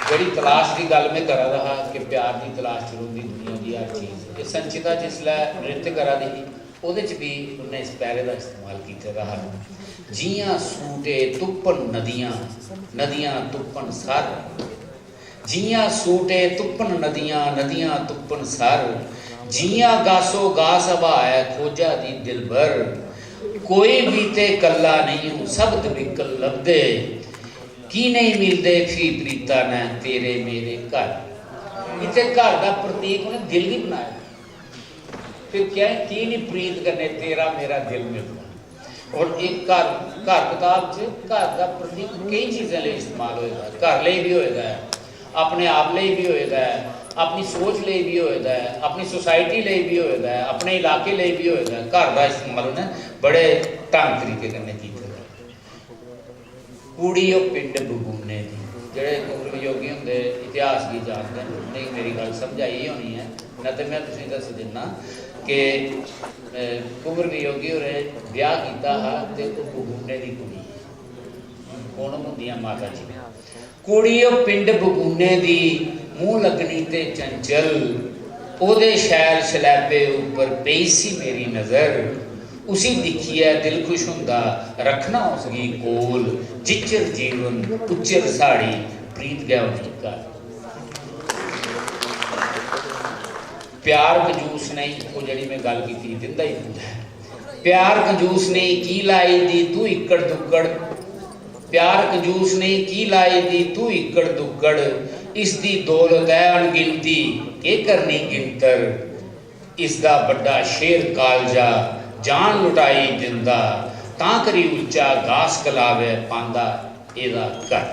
ਜਿਹੜੀ ਤਲਾਸ਼ ਦੀ ਗੱਲ ਮੈਂ ਕरा रहा कि प्यार की तलाश च रौंदी दुनिया की हर चीज़ ये संचिता जिसलै नृत्य करा दी ही ਉਹਦੇ ਚ भी उन्हें इस पैरे का इस्तेमाल किया रहा जियां सूटे तुप्पन नदियां नदियां तुप्पन सर जियां सूटे तुप्पन नदियां नदियां तुप्पन सर जियां गासो गास हवाए खोजा दी दिल भर कोई भी ते कला नहीं हूँ सब विकल लभदे की नहीं मिलते फी प्रीता ने तेरे मेरे घर इतने घर का प्रतीक उन्हें दिल नहीं बनाया फिर क्या है की नहीं प्रीत करने तेरा मेरा दिल मिलता और एक घर घर किताब च घर का प्रतीक कई चीज़ों लिए इस्तेमाल होएगा घर लिए भी होएगा अपने आप लिए भी होएगा अपनी सोच लिए भी होएगा अपनी सोसाइटी लिए भी होएगा अपने इलाके लिए भी होएगा घर का इस्तेमाल उन्हें बड़े ढंग तरीके करने की कूड़ी पिंड बगूने की जोड़े कुमर योगी होंगे इतिहास की जानते हैं नहीं मेरी गल समझाई होनी है न तो मैं तुम दस दिना कि कुमर योगी होरे ब्याह किया हा तो बगूने की कुड़ी कौन होंदियां माता जी कुड़ी पिंड बगूने की मूँह लगनी ते चंचल ओदे शैल शलैबे उपर पई सी मेरी नज़र उसी दिखिए दिल खुश हुंदा रखना उसकी कोल जिचर जीवन उच्चर साड़ी प्रीत गया उनका प्यार कंजूस नहीं वो जड़ी मैं गल की दिंदा ही हुंदा प्यार कंजूस नहीं की लाई दी तू इकड़ दुक्कड़ प्यार कंजूस नहीं की लाई दी तू इकड़ दुक्कड़ इसकी दौलत है अणगिनती के करनी गिनतर इसका बड़ा शेर कालजा जान लुटाई जिंदा तां करी उच्चा घास कलावे पांदा एदा घर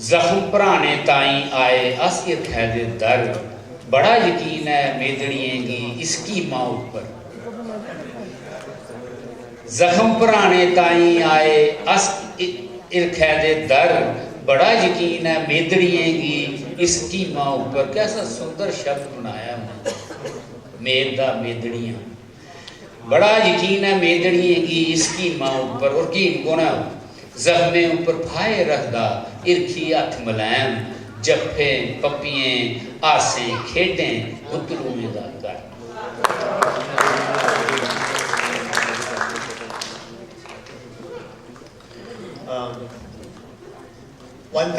जख्म भराने ताई आए अस इत्थे दर बड़ा यकीन है मेदड़िएगी इसकी माँ ऊपर जख्म भराने ताई आए अस इत्थे दर बड़ा यकीन है मेदड़िएगी इसकी माँ ऊपर कैसा सुंदर शब्द बनाया उन्होंने मेदा मेदड़ियाँ बड़ा यकीन है मेदड़िए की इसकी माँ ऊपर और की कोना जख्मे ऊपर फाए रखदा इरखी हथ मलैम जफे पपिए आसे खेडें पुतलू में दा कर One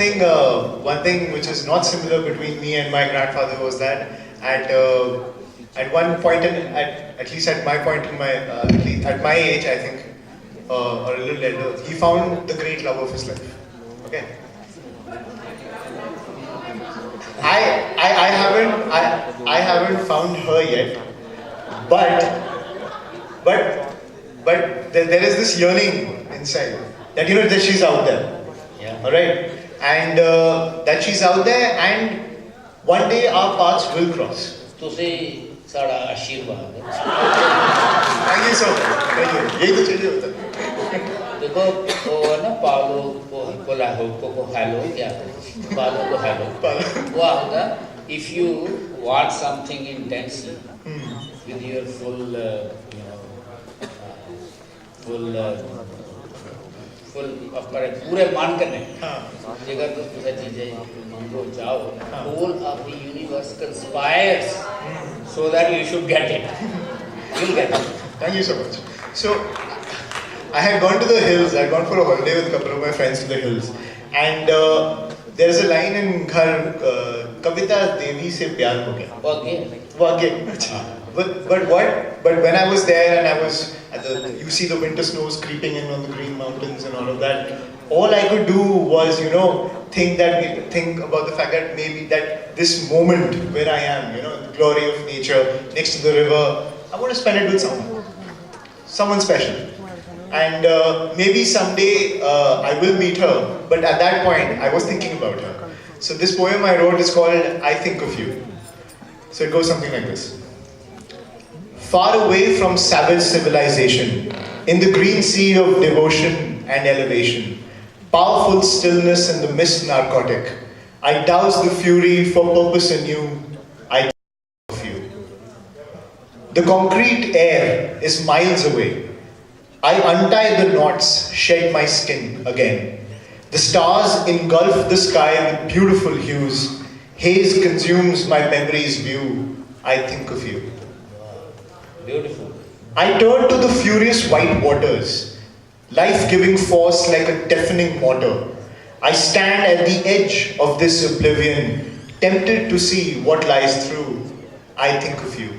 thing which is not similar between me and my grandfather was that at one point, at least at my point in my at my age, I think, or a little elder, he found the great love of his life. Okay. I haven't found her yet, but there is this yearning inside that that she's out there. Yeah. All right. And that she's out there, and one day our paths will cross. तुसी साड़ा आशीर्वाद Thank you so much. Thank you. यही तो चाहिए होता देखो वो ना पालो को हेलो क्या पालो को हेलो वो होता if you want something intensely with your full पूरे मान करने जगह तो कुछ चीजें मंगो जाओ whole of the universe conspires so that you should get it you'll get it. Thank you so much. So I had gone to the hills. I had gone for a holiday with a couple of my friends to the hills, and there is a line in Ghar Kavita Devi se pyar ho gaya. Okay. But when I was there and I was you see the winter snows creeping in on the green mountains and all of that, all I could do was think about the fact that maybe that this moment where I am, the glory of nature next to the river, I want to spend it with someone special. And maybe someday I will meet her, but at that point I was thinking about her. So this poem I wrote is called I Think of You. So it goes something like this. Far away from savage civilization, in the green sea of devotion and elevation, powerful stillness in the mist narcotic, I douse the fury for purpose anew, I think of you. The concrete air is miles away. I untie the knots, shed my skin again. The stars engulf the sky with beautiful hues. Haze consumes my memory's view. I think of you. Beautiful. I turn to the furious white waters, life-giving force like a deafening mortar. I stand at the edge of this oblivion, tempted to see what lies through. I think of you.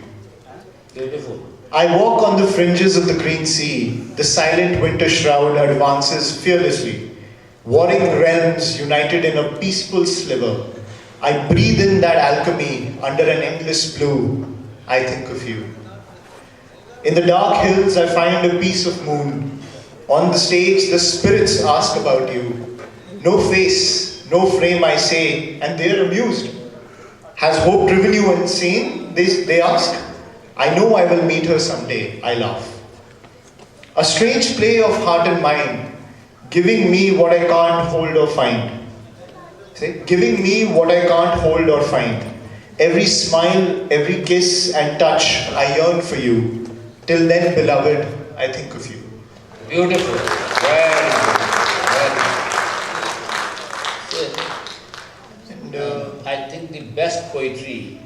Beautiful. I walk on the fringes of the green sea. The silent winter shroud advances fearlessly. Warring realms united in a peaceful sliver. I breathe in that alchemy under an endless blue. I think of you. In the dark hills, I find a piece of moon. On the stage, the spirits ask about you. No face, no frame, I say, and they're amused. Has hope driven you insane? They ask. I know I will meet her someday, I laugh. A strange play of heart and mind, giving me what I can't hold or find. Say, giving me what I can't hold or find. Every smile, every kiss and touch, I yearn for you. Till then, beloved, I think of you. Beautiful. Very good. And I think the best poetry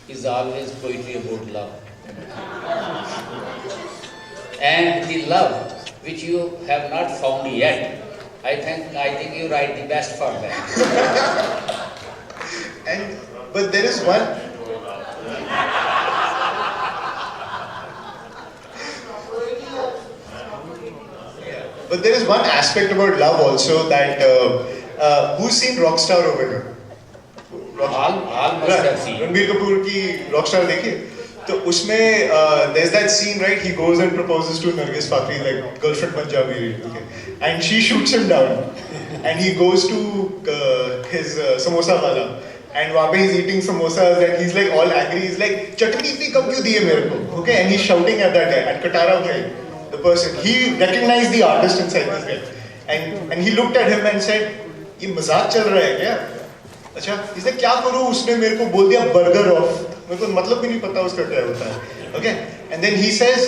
is always poetry about love. And the love which you have not found yet, I think you write the best for that. but there is one. But there is one aspect about love also that who's seen Rockstar over here? All must have seen. Ranbir Kapoor की Rockstar देखिए तो उसमें there's that scene, right? He goes and proposes to Nargis Fakhri, like girlfriend Punjabi, okay, and she shoots him down, and he goes to his samosa wala, and वहाँ पे he's eating samosas and he's like all angry. He's like चटनी इतनी कम क्यों दी है मेरे को? Okay, and he's shouting at that guy, at Katara bhai, the person. He recognized the artist inside this guy, and he looked at him and said, ये मजाक चल रहा है क्या? अच्छा, इसने क्या करूँ? उसने मेरे को बोल दिया बर्गर ऑफ. मेरे को मतलब भी नहीं पता उसका क्या होता है. Okay, and then he says,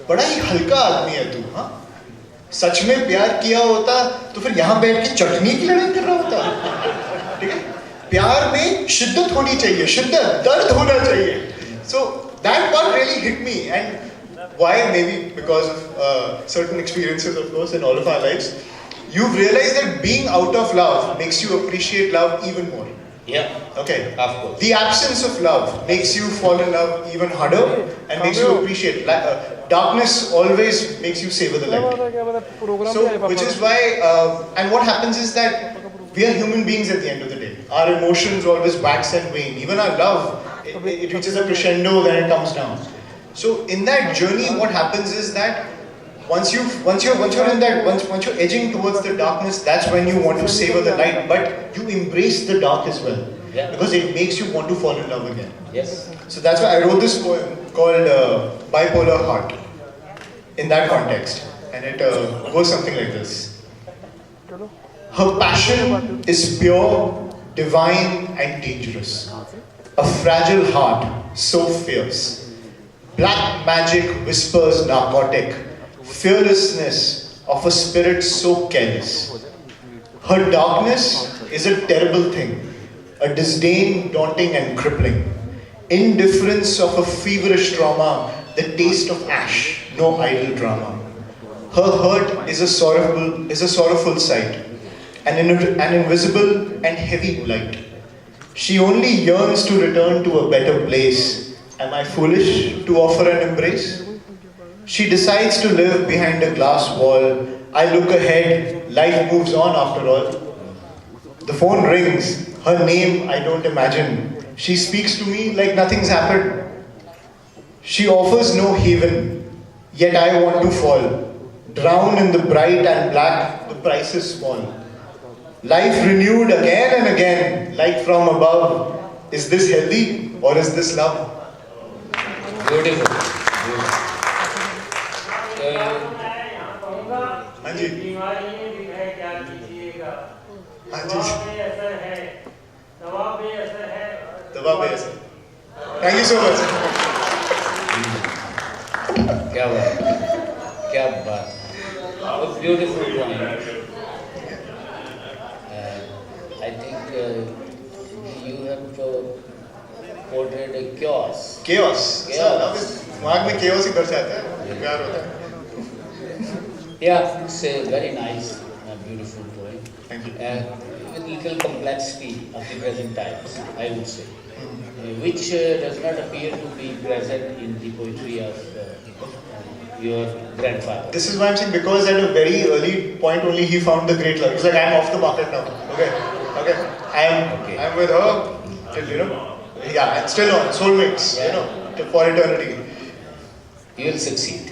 बड़ा ही हल्का आदमी है तू, हाँ? सच में प्यार किया होता तो फिर यहाँ बैठ के चटनी की लड़ाई कर रहा होता. ठीक है? प्यार में शिद्दत होनी चाहिए, शिद्दत, दर्द होना चाहिए. So that part really hit me, and why? Maybe because of certain experiences, of course, in all of our lives. You've realized that being out of love makes you appreciate love even more. Yeah. Okay. Of course. The absence of love makes you fall in love even harder and makes you appreciate. Darkness always makes you savor the light. So, which is why, and what happens is that we are human beings at the end of the day. Our emotions always wax and wane. Even our love, it reaches a crescendo, then it comes down. So, in that journey, what happens is that once you're edging towards the darkness, that's when you want to savor the light, but you embrace the dark as well. Yeah. Because it makes you want to fall in love again. Yes. So that's why I wrote this poem called Bipolar Heart in that context. And it goes something like this. Her passion is pure, divine and dangerous. A fragile heart, so fierce. Black magic whispers narcotic. Fearlessness of a spirit so careless. Her darkness is a terrible thing, a disdain daunting and crippling, indifference of a feverish trauma, the taste of ash, no idle drama. Her hurt is a sorrowful sight, an invisible and heavy blight. She only yearns to return to a better place. Am I foolish to offer an embrace? She decides to live behind a glass wall. I look ahead, life moves on after all. The phone rings, her name I don't imagine. She speaks to me like nothing's happened. She offers no haven, yet I want to fall. Drown in the bright and black, the price is small. Life renewed again and again, like from above. Is this healthy or is this love? Beautiful. हाँ जी हाँ जी दवा पे असर. Thank you so much. क्या बात. A beautiful point. quoted chaos. Chaos. Chaos. दिमाग में chaos ही भर जाता है, प्यार होता है. Yeah, it's a very nice, beautiful poem. Thank you. With little complexity of the present times, I would say, which does not appear to be present in the poetry of your grandfather. This is why I'm saying, because at a very early point only he found the great love. He's like, I'm off the market now. Okay. I'm with her till, yeah, and still on soulmates, Yeah. for eternity. You will succeed.